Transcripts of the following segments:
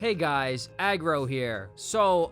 Hey guys, Aggro here. So,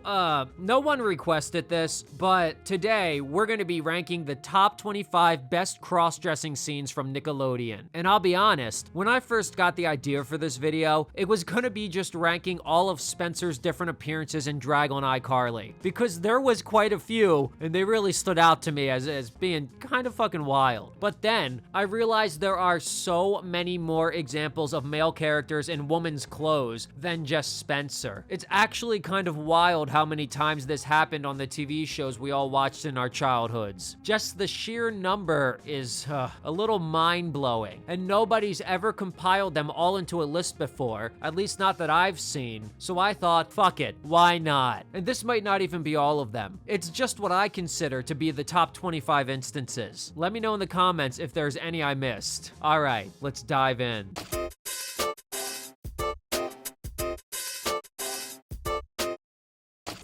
no one requested this, but today we're gonna be ranking the top 25 best cross-dressing scenes from Nickelodeon. And I'll be honest, when I first got the idea for this video, it was gonna be just ranking all of Spencer's different appearances in drag on iCarly, because there was quite a few, and they really stood out to me as being kind of fucking wild. But then, I realized there are so many more examples of male characters in women's clothes than just Spencer. It's actually kind of wild how many times this happened on the TV shows we all watched in our childhoods. Just the sheer number is a little mind-blowing, and nobody's ever compiled them all into a list before, at least not that I've seen. So I thought, fuck it, why not? And this might not even be all of them. It's just what I consider to be the top 25 instances. Let me know in the comments if there's any I missed. All right, let's dive in.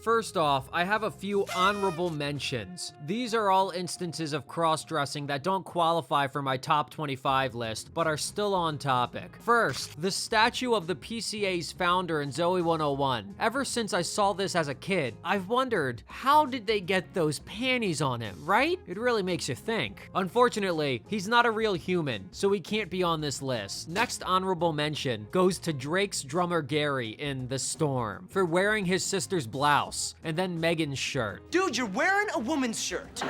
First off, I have a few honorable mentions. These are all instances of cross-dressing that don't qualify for my top 25 list, but are still on topic. First, the statue of the PCA's founder in Zoe 101. Ever since I saw this as a kid, I've wondered, how did they get those panties on him, right? It really makes you think. Unfortunately, he's not a real human, so he can't be on this list. Next honorable mention goes to Drake's drummer Gary in The Storm for wearing his sister's blouse. And then Megan's shirt. Dude, you're wearing a woman's shirt.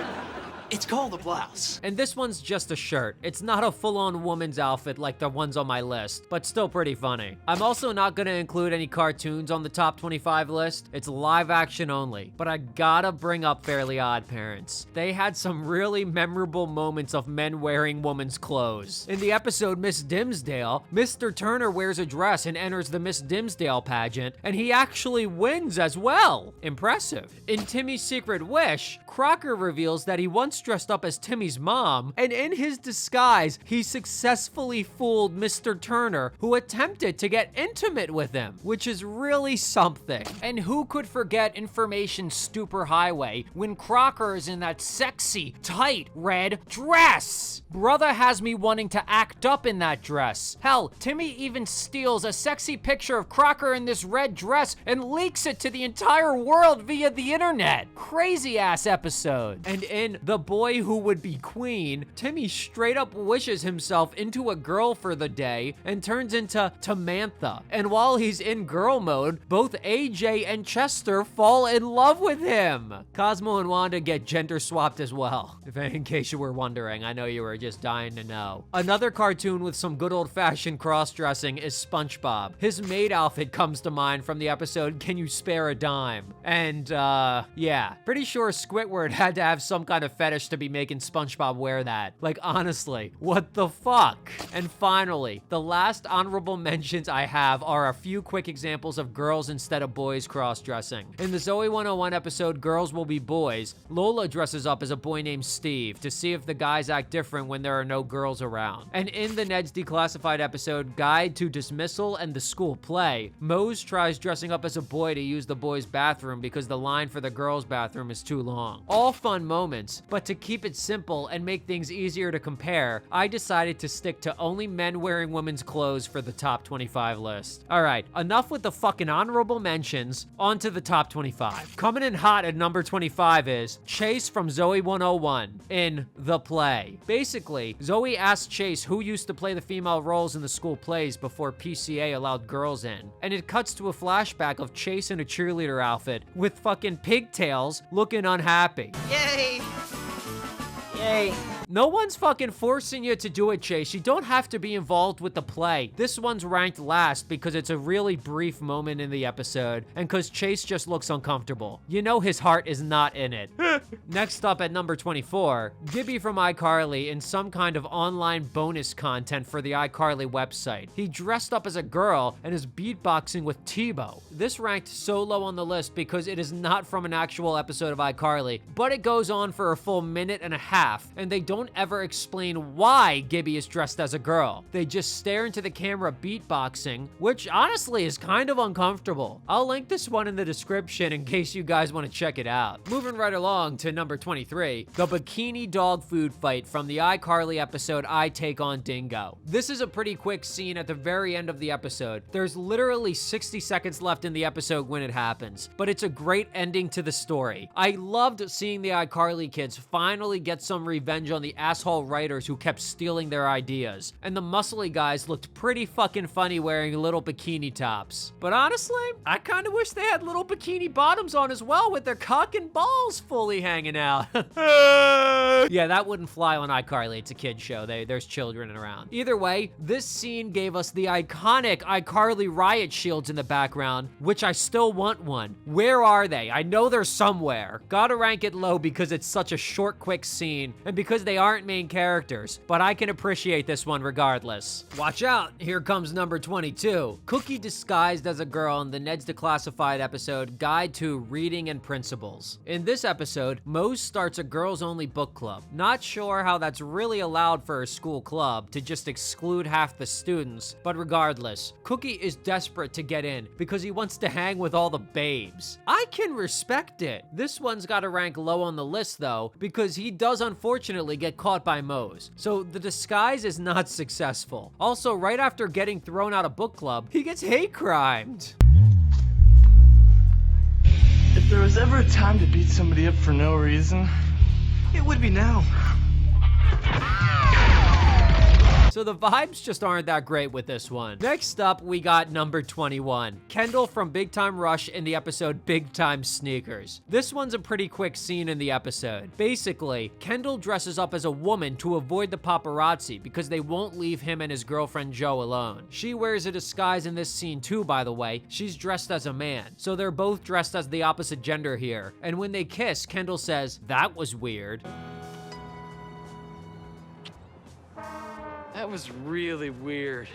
It's called a blouse. And this one's just a shirt. It's not a full-on woman's outfit like the ones on my list, but still pretty funny. I'm also not gonna include any cartoons on the top 25 list. It's live action only, but I gotta bring up Fairly Odd Parents. They had some really memorable moments of men wearing women's clothes. In the episode Miss Dimsdale, Mr. Turner wears a dress and enters the Miss Dimsdale pageant, and he actually wins as well. Impressive. In Timmy's Secret Wish, Crocker reveals that he once dressed up as Timmy's mom, and in his disguise, he successfully fooled Mr. Turner, who attempted to get intimate with him, which is really something. And who could forget Information Stupor Highway when Crocker is in that sexy, tight, red dress? Brother has me wanting to act up in that dress. Hell, Timmy even steals a sexy picture of Crocker in this red dress and leaks it to the entire world via the internet. Crazy ass episode. And in The Boy Who Would Be Queen, Timmy straight up wishes himself into a girl for the day and turns into Tamantha. And while he's in girl mode, both AJ and Chester fall in love with him. Cosmo and Wanda get gender swapped as well. In case you were wondering, I know you were just dying to know. Another cartoon with some good old-fashioned cross-dressing is SpongeBob. His maid outfit comes to mind from the episode Can You Spare a Dime? And yeah, pretty sure Squidward had to have some kind of fetish to be making SpongeBob wear that. Like, honestly, what the fuck? And finally, the last honorable mentions I have are a few quick examples of girls instead of boys cross-dressing. In the Zoe 101 episode Girls Will Be Boys, Lola dresses up as a boy named Steve to see if the guys act different when there are no girls around. And in the Ned's Declassified episode Guide to Dismissal and the School Play, Mose tries dressing up as a boy to use the boys' bathroom because the line for the girls' bathroom is too long. All fun moments, but to keep it simple and make things easier to compare, I decided to stick to only men wearing women's clothes for the top 25 list. Alright, enough with the fucking honorable mentions, on to the top 25. Coming in hot at number 25 is Chase from Zoe 101 in The Play. Basically, Zoe asked Chase who used to play the female roles in the school plays before PCA allowed girls in. And it cuts to a flashback of Chase in a cheerleader outfit with fucking pigtails looking unhappy. Yay! Yay. No one's fucking forcing you to do it, Chase. You don't have to be involved with the play. This one's ranked last because it's a really brief moment in the episode and because Chase just looks uncomfortable. You know his heart is not in it. Next up at number 24, Gibby from iCarly in some kind of online bonus content for the iCarly website. He dressed up as a girl and is beatboxing with Tebow. This ranked so low on the list because it is not from an actual episode of iCarly, but it goes on for a full minute and a half, and they don't don't ever explain why Gibby is dressed as a girl. They just stare into the camera beatboxing, which honestly is kind of uncomfortable. I'll link this one in the description in case you guys want to check it out. Moving right along to number 23, the bikini dog food fight from the iCarly episode I Take on Dingo. This is a pretty quick scene at the very end of the episode. There's literally 60 seconds left in the episode when it happens, but it's a great ending to the story. I loved seeing the iCarly kids finally get some revenge on the asshole writers who kept stealing their ideas, and the muscly guys looked pretty fucking funny wearing little bikini tops. But honestly, I kind of wish they had little bikini bottoms on as well with their cock and balls fully hanging out. Yeah, that wouldn't fly on iCarly. It's a kid's show. There's children around. Either way, this scene gave us the iconic iCarly riot shields in the background, which I still want one. Where are they? I know they're somewhere. Gotta rank it low because it's such a short, quick scene, and because they aren't main characters, but I can appreciate this one regardless. Watch out, here comes number 22. Cookie disguised as a girl in the Ned's Declassified episode, Guide to Reading and Principles. In this episode, Mose starts a girls-only book club. Not sure how that's really allowed for a school club to just exclude half the students, but regardless, Cookie is desperate to get in because he wants to hang with all the babes. I can respect it. This one's gotta rank low on the list though, because he does unfortunately get caught by Mose. So the disguise is not successful. Also, right after getting thrown out of book club, he gets hate crimed. If there was ever a time to beat somebody up for no reason, It would be now. So the vibes just aren't that great with this one. Next up, we got number 21. Kendall from Big Time Rush in the episode Big Time Sneakers. This one's a pretty quick scene in the episode. Basically, Kendall dresses up as a woman to avoid the paparazzi because they won't leave him and his girlfriend Joe alone. She wears a disguise in this scene too, by the way. She's dressed as a man. So they're both dressed as the opposite gender here. And when they kiss, Kendall says, "That was weird." that was really weird.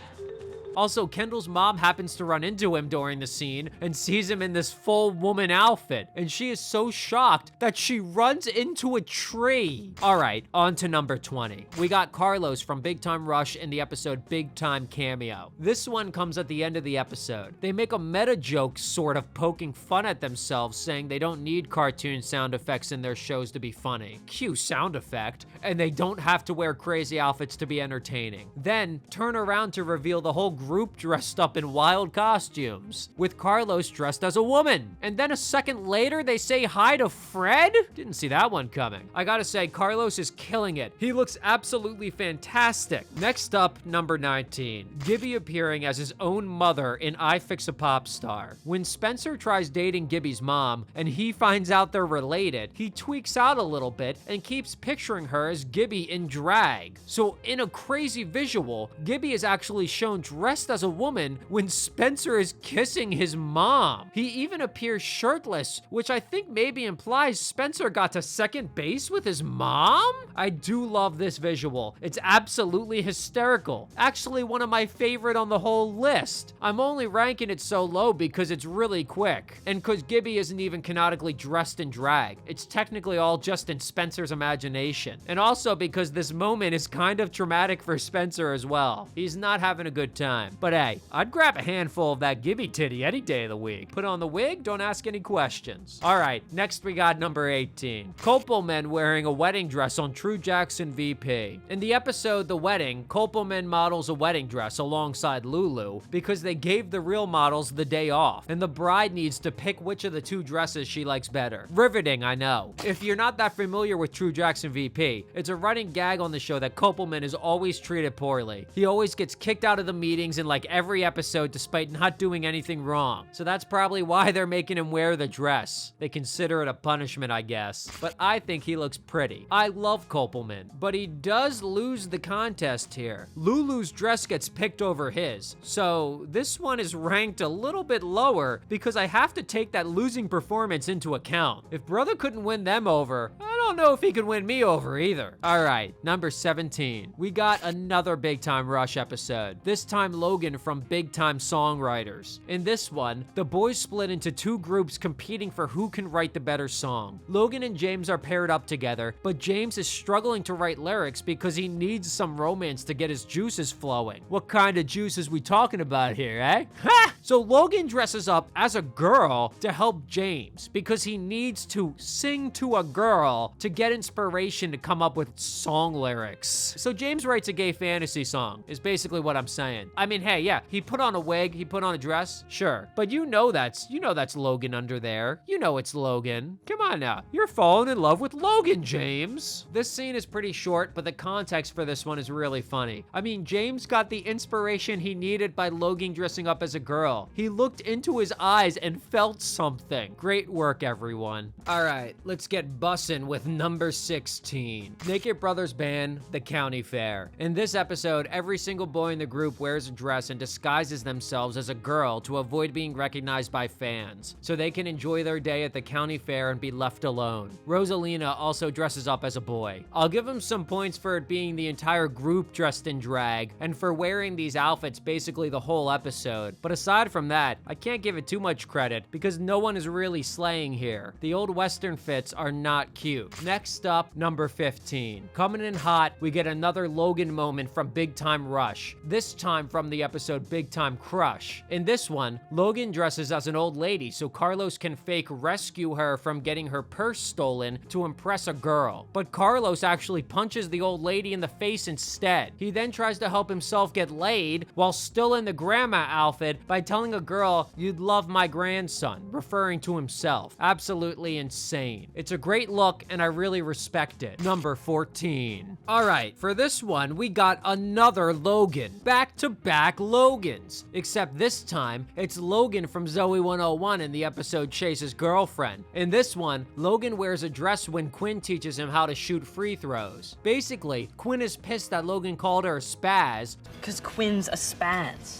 Also, Kendall's mom happens to run into him during the scene and sees him in this full woman outfit, and she is so shocked that she runs into a tree. All right, on to number 20. We got Carlos from Big Time Rush in the episode Big Time Cameo. This one comes at the end of the episode. They make a meta joke sort of poking fun at themselves, saying they don't need cartoon sound effects in their shows to be funny. Cue sound effect. And they don't have to wear crazy outfits to be entertaining. Then turn around to reveal the whole group dressed up in wild costumes, with Carlos dressed as a woman. And then a second later, they say hi to Fred? Didn't see that one coming. I gotta say, Carlos is killing it. He looks absolutely fantastic. Next up, number 19. Gibby appearing as his own mother in I Fix a Pop Star. When Spencer tries dating Gibby's mom, and he finds out they're related, he tweaks out a little bit and keeps picturing her as Gibby in drag. So in a crazy visual, Gibby is actually shown dressed as a woman when Spencer is kissing his mom. He even appears shirtless, which I think maybe implies Spencer got to second base with his mom? I do love this visual. It's absolutely hysterical. Actually, one of my favorite on the whole list. I'm only ranking it so low because it's really quick, and because Gibby isn't even canonically dressed in drag. It's technically all just in Spencer's imagination. And also because this moment is kind of traumatic for Spencer as well. He's not having a good time. But hey, I'd grab a handful of that Gibby titty any day of the week. Put on the wig, don't ask any questions. All right, next we got number 18. Kopelman wearing a wedding dress on True Jackson VP. In the episode The Wedding, Kopelman models a wedding dress alongside Lulu because they gave the real models the day off, and the bride needs to pick which of the two dresses she likes better. Riveting, I know. If you're not that familiar with True Jackson VP, it's a running gag on the show that Kopelman is always treated poorly. He always gets kicked out of the meetings in like every episode despite not doing anything wrong. So that's probably why they're making him wear the dress. They consider it a punishment, I guess. But I think he looks pretty. I love Kopelman, but he does lose the contest here. Lulu's dress gets picked over his. So this one is ranked a little bit lower because I have to take that losing performance into account. If brother couldn't win them over, I don't know if he could win me over either. All right, number 17. We got another Big Time Rush episode. This time Logan from Big Time Songwriters. In this one, the boys split into two groups competing for who can write the better song. Logan and James are paired up together, but James is struggling to write lyrics because he needs some romance to get his juices flowing. What kind of juices we talking about here, eh? Ha! So Logan dresses up as a girl to help James because he needs to sing to a girl to get inspiration to come up with song lyrics. So James writes a gay fantasy song, is basically what I'm saying. I mean, hey, yeah, he put on a wig, he put on a dress, sure. But you know that's Logan under there. You know it's Logan. Come on now. You're falling in love with Logan, James. This scene is pretty short, but the context for this one is really funny. I mean, James got the inspiration he needed by Logan dressing up as a girl. He looked into his eyes and felt something. Great work, everyone. All right, let's get bussin' with number 16. Naked Brothers Band, The County Fair. In this episode, every single boy in the group wears a dress and disguises themselves as a girl to avoid being recognized by fans, so they can enjoy their day at the county fair and be left alone. Rosalina also dresses up as a boy. I'll give him some points for it being the entire group dressed in drag, and for wearing these outfits basically the whole episode. But aside from that, I can't give it too much credit because no one is really slaying here. The old Western fits are not cute. Next up, number 15. Coming in hot, we get another Logan moment from Big Time Rush, this time from the episode Big Time Crush. In this one, Logan dresses as an old lady so Carlos can fake rescue her from getting her purse stolen to impress a girl. But Carlos actually punches the old lady in the face instead. He then tries to help himself get laid while still in the grandma outfit by telling a girl, "You'd love my grandson," referring to himself. Absolutely insane. It's a great look and I really respect it. Number 14. All right, for this one, we got another Logan. Back-to-back Logans. Except this time, it's Logan from Zoe 101 in the episode Chase's Girlfriend. In this one, Logan wears a dress when Quinn teaches him how to shoot free throws. Basically, Quinn is pissed that Logan called her a spaz. Cause Quinn's a spaz.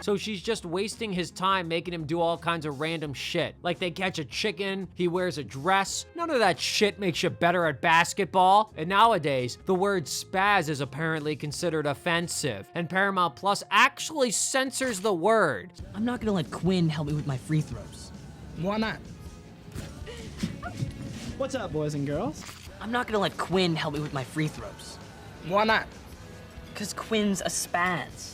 So she's just wasting his time making him do all kinds of random shit. Like they catch a chicken, he wears a dress. None of that shit makes you better at basketball. And nowadays, the word spaz is apparently considered offensive. And Paramount Plus actually censors the word. I'm not gonna let Quinn help me with my free throws. Why not? What's up, boys and girls? I'm not gonna let Quinn help me with my free throws. Why not? Cause Quinn's a spaz.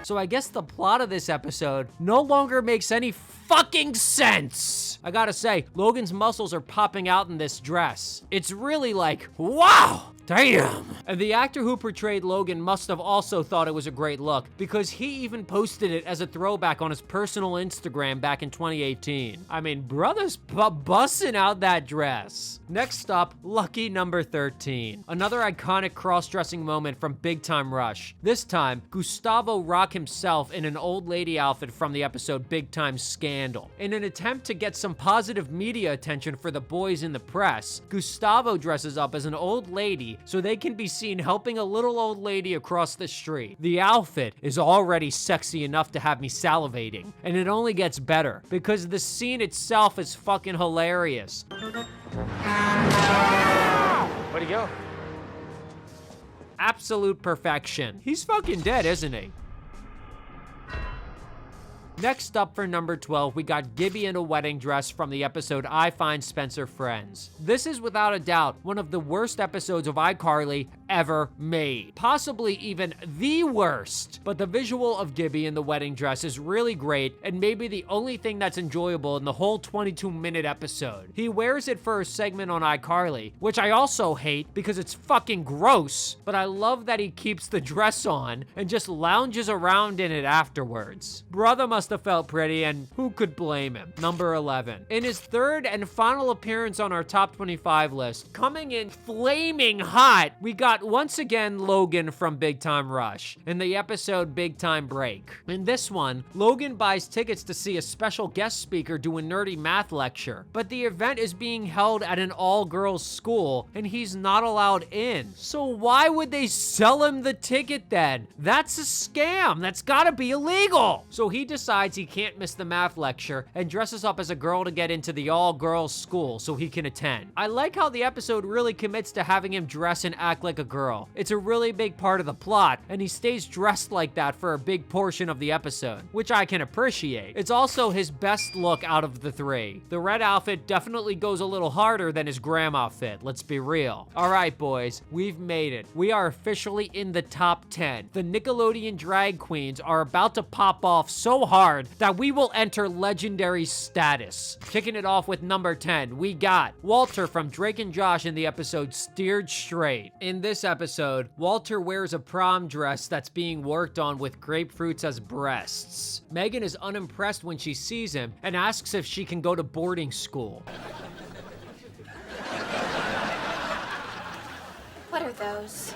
So I guess the plot of this episode no longer makes any fucking sense. I gotta say, Logan's muscles are popping out in this dress. It's really like, wow! Damn! And the actor who portrayed Logan must have also thought it was a great look because he even posted it as a throwback on his personal Instagram back in 2018. I mean, brother's busting out that dress. Next up, lucky number 13. Another iconic cross-dressing moment from Big Time Rush. This time, Gustavo Rock himself in an old lady outfit from the episode Big Time Scandal. In an attempt to get some positive media attention for the boys in the press, Gustavo dresses up as an old lady so they can be seen helping a little old lady across the street. The outfit is already sexy enough to have me salivating, and it only gets better because the scene itself is fucking hilarious. Where'd he go? Absolute perfection. He's fucking dead, isn't he? Next up for number 12, we got Gibby in a wedding dress from the episode I Find Spencer Friends. This is without a doubt one of the worst episodes of iCarly ever made. Possibly even the worst. But the visual of Gibby in the wedding dress is really great and maybe the only thing that's enjoyable in the whole 22-minute episode. He wears it for a segment on iCarly, which I also hate because it's fucking gross, but I love that he keeps the dress on and just lounges around in it afterwards. Brother must have felt pretty, and who could blame him? Number 11. In his third and final appearance on our top 25 list, coming in flaming hot, we got got, once again, Logan from Big Time Rush in the episode Big Time Break. In this one, Logan buys tickets to see a special guest speaker do a nerdy math lecture, but the event is being held at an all-girls school, and he's not allowed in. So why would they sell him the ticket then? That's a scam. That's gotta be illegal. So he decides he can't miss the math lecture and dresses up as a girl to get into the all-girls school so he can attend. I like how the episode really commits to having him dress and act like a girl. It's a really big part of the plot, and he stays dressed like that for a big portion of the episode, which I can appreciate. It's also his best look out of the three. The red outfit definitely goes a little harder than his grandma fit, let's be real. Alright boys, we've made it. We are officially in the top 10. The Nickelodeon drag queens are about to pop off so hard that we will enter legendary status. Kicking it off with number 10, we got Walter from Drake and Josh in the episode Steered Straight. In this episode, Walter wears a prom dress that's being worked on with grapefruits as breasts. Megan is unimpressed when she sees him and asks if she can go to boarding school. What are those?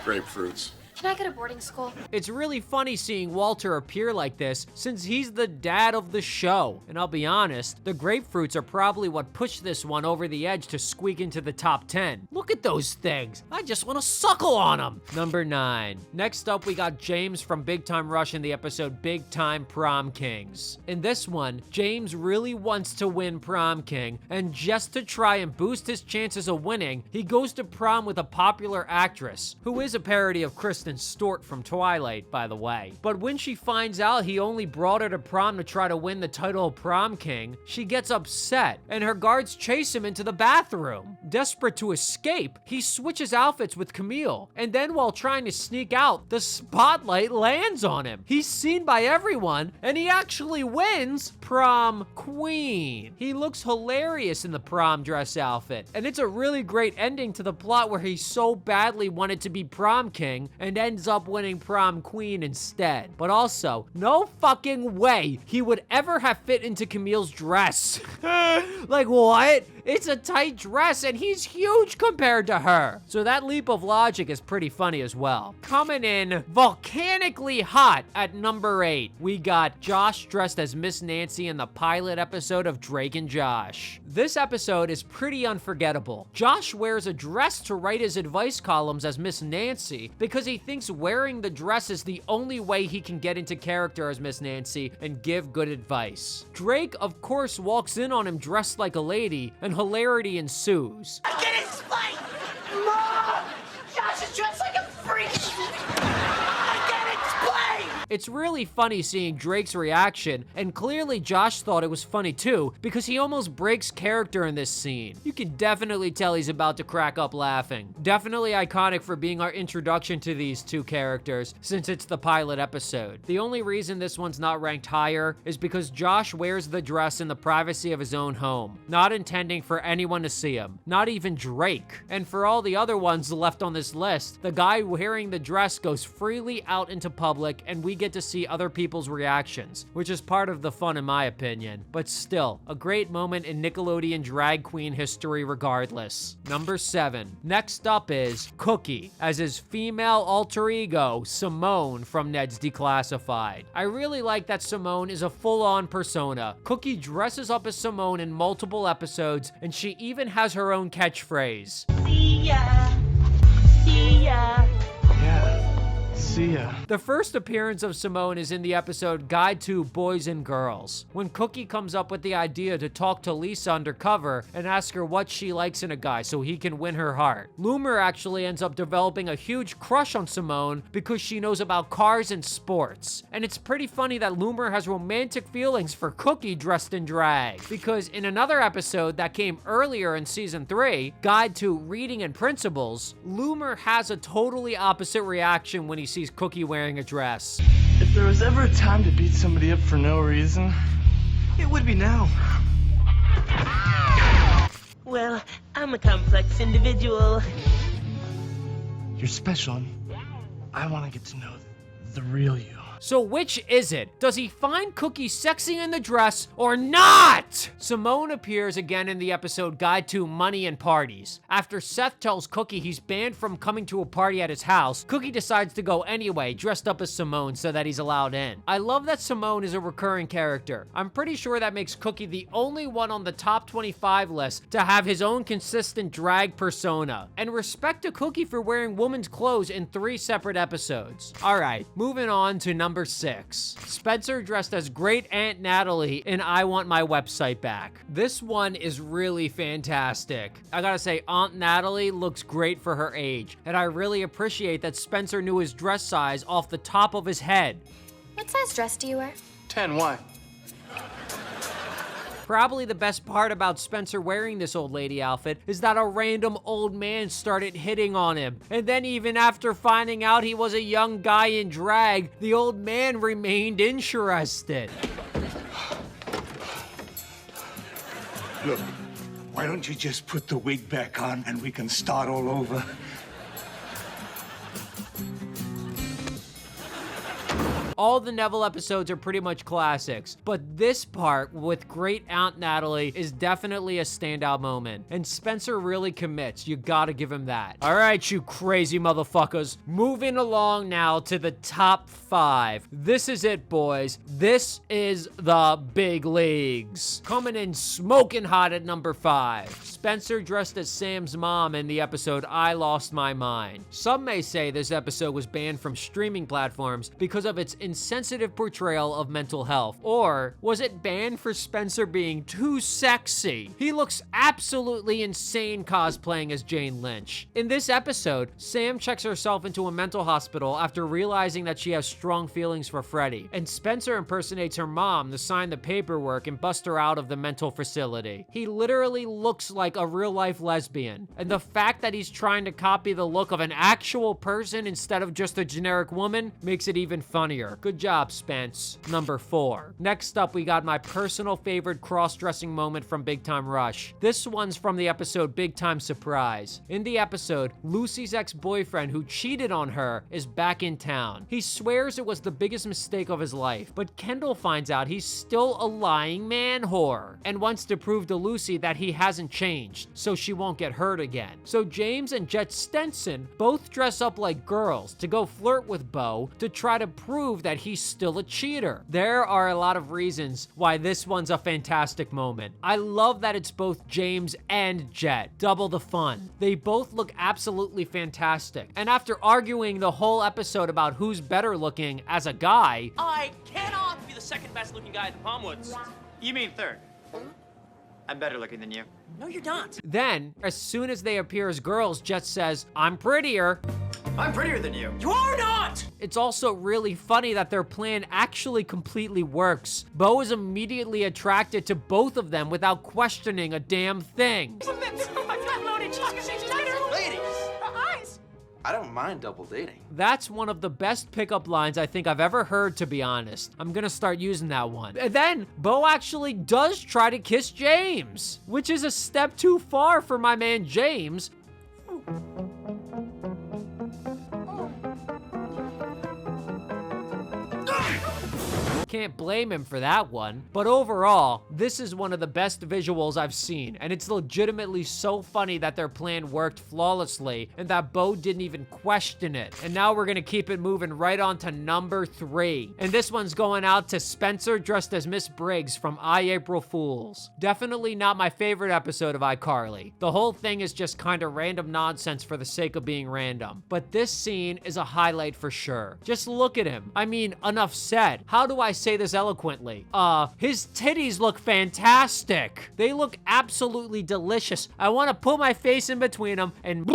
Grapefruits. Can I go to boarding school? It's really funny seeing Walter appear like this since he's the dad of the show. And I'll be honest, the grapefruits are probably what pushed this one over the edge to squeak into the top 10. Look at those things. I just want to suckle on them. Number 9. Next up, we got James from Big Time Rush in the episode Big Time Prom Kings. In this one, James really wants to win Prom King, and just to try and boost his chances of winning, he goes to prom with a popular actress, who is a parody of Kristen Stewart from Twilight, by the way. But when she finds out he only brought her to prom to try to win the title of Prom King, she gets upset, and her guards chase him into the bathroom. Desperate to escape, he switches outfits with Camille, and then while trying to sneak out, the spotlight lands on him. He's seen by everyone, and he actually wins Prom Queen. He looks hilarious in the prom dress outfit, and it's a really great ending to the plot where he so badly wanted to be Prom King and ends up winning Prom Queen instead. But also, no fucking way he would ever have fit into Camille's dress. Like, what? It's a tight dress and he's huge compared to her. So that leap of logic is pretty funny as well. Coming in volcanically hot at number 8, we got Josh dressed as Miss Nancy in the pilot episode of Drake and Josh. This episode is pretty unforgettable. Josh wears a dress to write his advice columns as Miss Nancy because he thinks wearing the dress is the only way he can get into character as Miss Nancy and give good advice. Drake, of course, walks in on him dressed like a lady, and hilarity ensues. I can explain! Mom! Josh is dressed like a freak! I can explain! It's really funny seeing Drake's reaction, and clearly Josh thought it was funny too, because he almost breaks character in this scene. You can definitely tell he's about to crack up laughing. Definitely iconic for being our introduction to these two characters, since it's the pilot episode. The only reason this one's not ranked higher is because Josh wears the dress in the privacy of his own home, not intending for anyone to see him, not even Drake. And for all the other ones left on this list, the guy wearing the dress goes freely out into public, and we get to see other people's reactions, which is part of the fun in my opinion, but still, a great moment in Nickelodeon drag queen history regardless. Number 7. Next up is Cookie, as his female alter ego, Simone from Ned's Declassified. I really like that Simone is a full-on persona. Cookie dresses up as Simone in multiple episodes, and she even has her own catchphrase. See ya. See ya. Yeah. See ya. The first appearance of Simone is in the episode Guide to Boys and Girls, when Cookie comes up with the idea to talk to Lisa undercover and ask her what she likes in a guy so he can win her heart. Loomer actually ends up developing a huge crush on Simone because she knows about cars and sports. And it's pretty funny that Loomer has romantic feelings for Cookie dressed in drag, because in another episode that came earlier in season 3, Guide to Reading and Principles, Loomer has a totally opposite reaction when he sees Cookie wearing a dress. If there was ever a time to beat somebody up for no reason, It would be now. Well, I'm a complex individual. you're special. I want to get to know the real you. So which is it? Does he find Cookie sexy in the dress or not? Simone appears again in the episode Guide to Money and Parties. After Seth tells Cookie he's banned from coming to a party at his house, Cookie decides to go anyway, dressed up as Simone so that he's allowed in. I love that Simone is a recurring character. I'm pretty sure that makes Cookie the only one on the top 25 list to have his own consistent drag persona. And respect to Cookie for wearing women's clothes in 3 separate episodes. Alright, moving on to number 6. Spencer dressed as Great Aunt Natalie in I Want My Website Back. This one is really fantastic. I gotta say, Aunt Natalie looks great for her age, and I really appreciate that Spencer knew his dress size off the top of his head. What size dress do you wear? 10, why? Probably the best part about Spencer wearing this old lady outfit is that a random old man started hitting on him. And then even after finding out he was a young guy in drag, the old man remained interested. Look, why don't you just put the wig back on and we can start all over? All the Neville episodes are pretty much classics, but this part with Great Aunt Natalie is definitely a standout moment, and Spencer really commits. You gotta give him that. All right, you crazy motherfuckers. Moving along now to the top 5. This is it, boys. This is the big leagues. Coming in smoking hot at number 5. Spencer dressed as Sam's mom in the episode I Lost My Mind. Some may say this episode was banned from streaming platforms because of its insensitive portrayal of mental health. Or was it banned for Spencer being too sexy? He looks absolutely insane cosplaying as Jane Lynch. In this episode, Sam checks herself into a mental hospital after realizing that she has strong feelings for Freddie, and Spencer impersonates her mom to sign the paperwork and bust her out of the mental facility. He literally looks like a real-life lesbian, and the fact that he's trying to copy the look of an actual person instead of just a generic woman makes it even funnier. Good job, Spence. Number 4. Next up, we got my personal favorite cross-dressing moment from Big Time Rush. This one's from the episode Big Time Surprise. In the episode, Lucy's ex-boyfriend who cheated on her is back in town. He swears it was the biggest mistake of his life, but Kendall finds out he's still a lying man whore and wants to prove to Lucy that he hasn't changed, so she won't get hurt again. So James and Jet Stenson both dress up like girls to go flirt with Bo to try to prove that he's still a cheater. There are a lot of reasons why this one's a fantastic moment. I love that it's both James and Jet. Double the fun. They both look absolutely fantastic. And after arguing the whole episode about who's better looking as a guy, I cannot be the second best looking guy at the Palmwoods. You mean third? I'm better looking than you. No, you're not. then, as soon as they appear as girls, Jet says, "I'm prettier." I'm prettier than you. You are not! It's also really funny that their plan actually completely works. Bo is immediately attracted to both of them without questioning a damn thing. Ladies! I don't mind double dating. That's one of the best pickup lines I think I've ever heard, to be honest. I'm gonna start using that one. And then, Bo actually does try to kiss James, which is a step too far for my man James. Can't blame him for that one. But overall, this is one of the best visuals I've seen, and it's legitimately so funny that their plan worked flawlessly and that Bo didn't even question it. And now we're gonna keep it moving right on to number 3. And this one's going out to Spencer dressed as Miss Briggs from I, April Fools. Definitely not my favorite episode of iCarly. The whole thing is just kind of random nonsense for the sake of being random. But this scene is a highlight for sure. Just look at him. I mean, enough said. How do I say this eloquently? His titties look fantastic. They look absolutely delicious. I want to put my face in between them and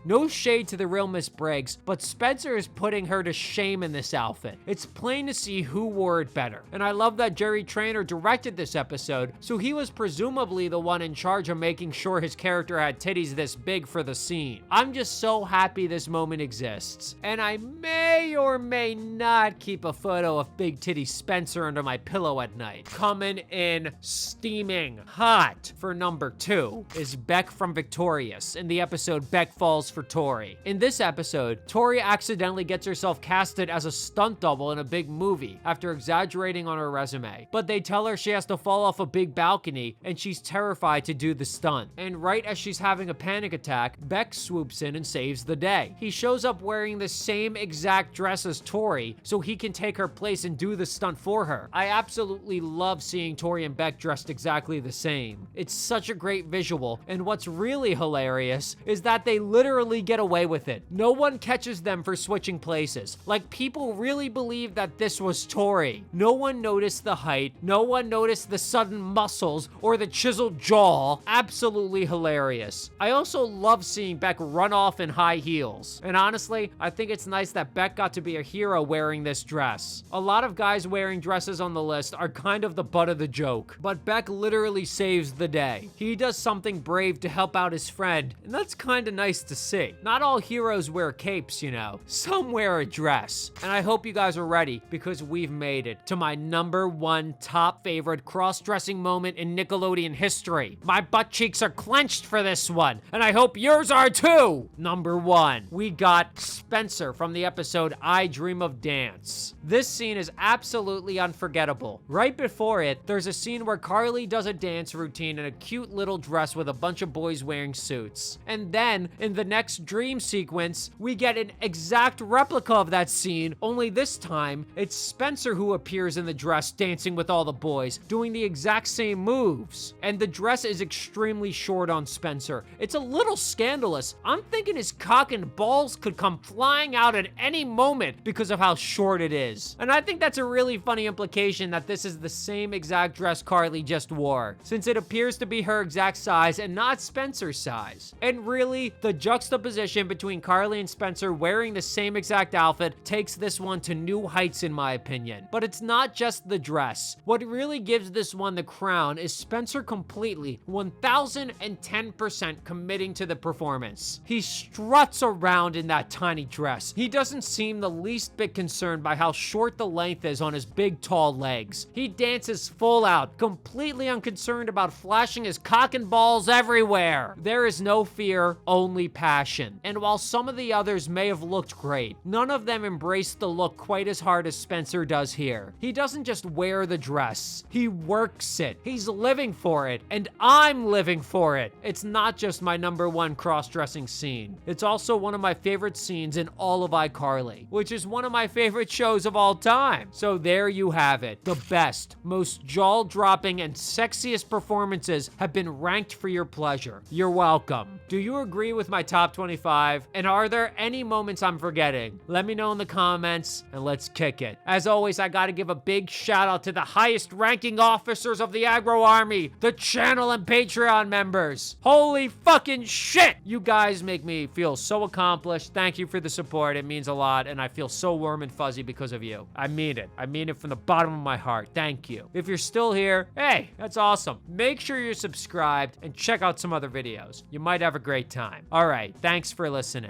no shade to the real Miss Briggs, but Spencer is putting her to shame in this outfit. It's plain to see who wore it better. And I love that Jerry Trainer directed this episode, so he was presumably the one in charge of making sure his character had titties this big for the scene. I'm just so happy this moment exists. And I may or may not keep a photo of big titty Spencer under my pillow at night. Coming in steaming hot for number 2 is Beck from Victorious in the episode Beck Falls for Tori. In this episode, Tori accidentally gets herself casted as a stunt double in a big movie after exaggerating on her resume. But they tell her she has to fall off a big balcony and she's terrified to do the stunt. And right as she's having a panic attack, Beck swoops in and saves the day. He shows up wearing the same exact dress as Tori so he can take her place and do the stunt for her. I absolutely love seeing Tori and Beck dressed exactly the same. It's such a great visual, and what's really hilarious is that they literally get away with it. No one catches them for switching places. Like, people really believe that this was Tori. No one noticed the height, no one noticed the sudden muscles or the chiseled jaw. Absolutely hilarious. I also love seeing Beck run off in high heels. And honestly, I think it's nice that Beck got to be a hero wearing this dress. A lot of guys wearing dresses on the list are kind of the butt of the joke, but Beck literally saves the day. He does something brave to help out his friend, and that's kind of nice to see. Not all heroes wear capes, you know. Some wear a dress. And I hope you guys are ready, because we've made it to my number 1 top favorite cross-dressing moment in Nickelodeon history. My butt cheeks are clenched for this one, and I hope yours are too! Number 1, we got Spencer from the episode I Dream of Dance. This scene is absolutely unforgettable. Right before it, there's a scene where Carly does a dance routine in a cute little dress with a bunch of boys wearing suits. And then, in the next dream sequence, we get an exact replica of that scene, only this time, it's Spencer who appears in the dress dancing with all the boys, doing the exact same moves. And the dress is extremely short on Spencer. It's a little scandalous. I'm thinking his cock and balls could come flying out at any moment because of how short it is. And I think that's a really funny implication that this is the same exact dress Carly just wore, since it appears to be her exact size and not Spencer's size. And really, the juxtaposition between Carly and Spencer wearing the same exact outfit takes this one to new heights in my opinion. But it's not just the dress. What really gives this one the crown is Spencer completely 1010% committing to the performance. He struts around in that tiny dress. He doesn't seem the least bit concerned by how short the length is on his big tall legs. He dances full out, completely unconcerned about flashing his cock and balls everywhere. There is no fear, only passion. And while some of the others may have looked great, none of them embraced the look quite as hard as Spencer does here. He doesn't just wear the dress, he works it. He's living for it, and I'm living for it. It's not just my number 1 cross-dressing scene. It's also one of my favorite scenes in all of iCarly, which is one of my favorite shows of all time. So there you have it. The best, most jaw-dropping, and sexiest performances have been ranked for your pleasure. You're welcome. Do you agree with my top 25? And are there any moments I'm forgetting? Let me know in the comments, and let's kick it. As always, I gotta give a big shout out to the highest ranking officers of the Agro Army, the channel and Patreon members. Holy fucking shit! You guys make me feel so accomplished. Thank you for the support. It means a lot, and I feel so warm and fuzzy because of you. I mean it. I mean it from the bottom of my heart. Thank you. If you're still here, hey, that's awesome. Make sure you're subscribed and check out some other videos. You might have a great time. All right, thanks for listening.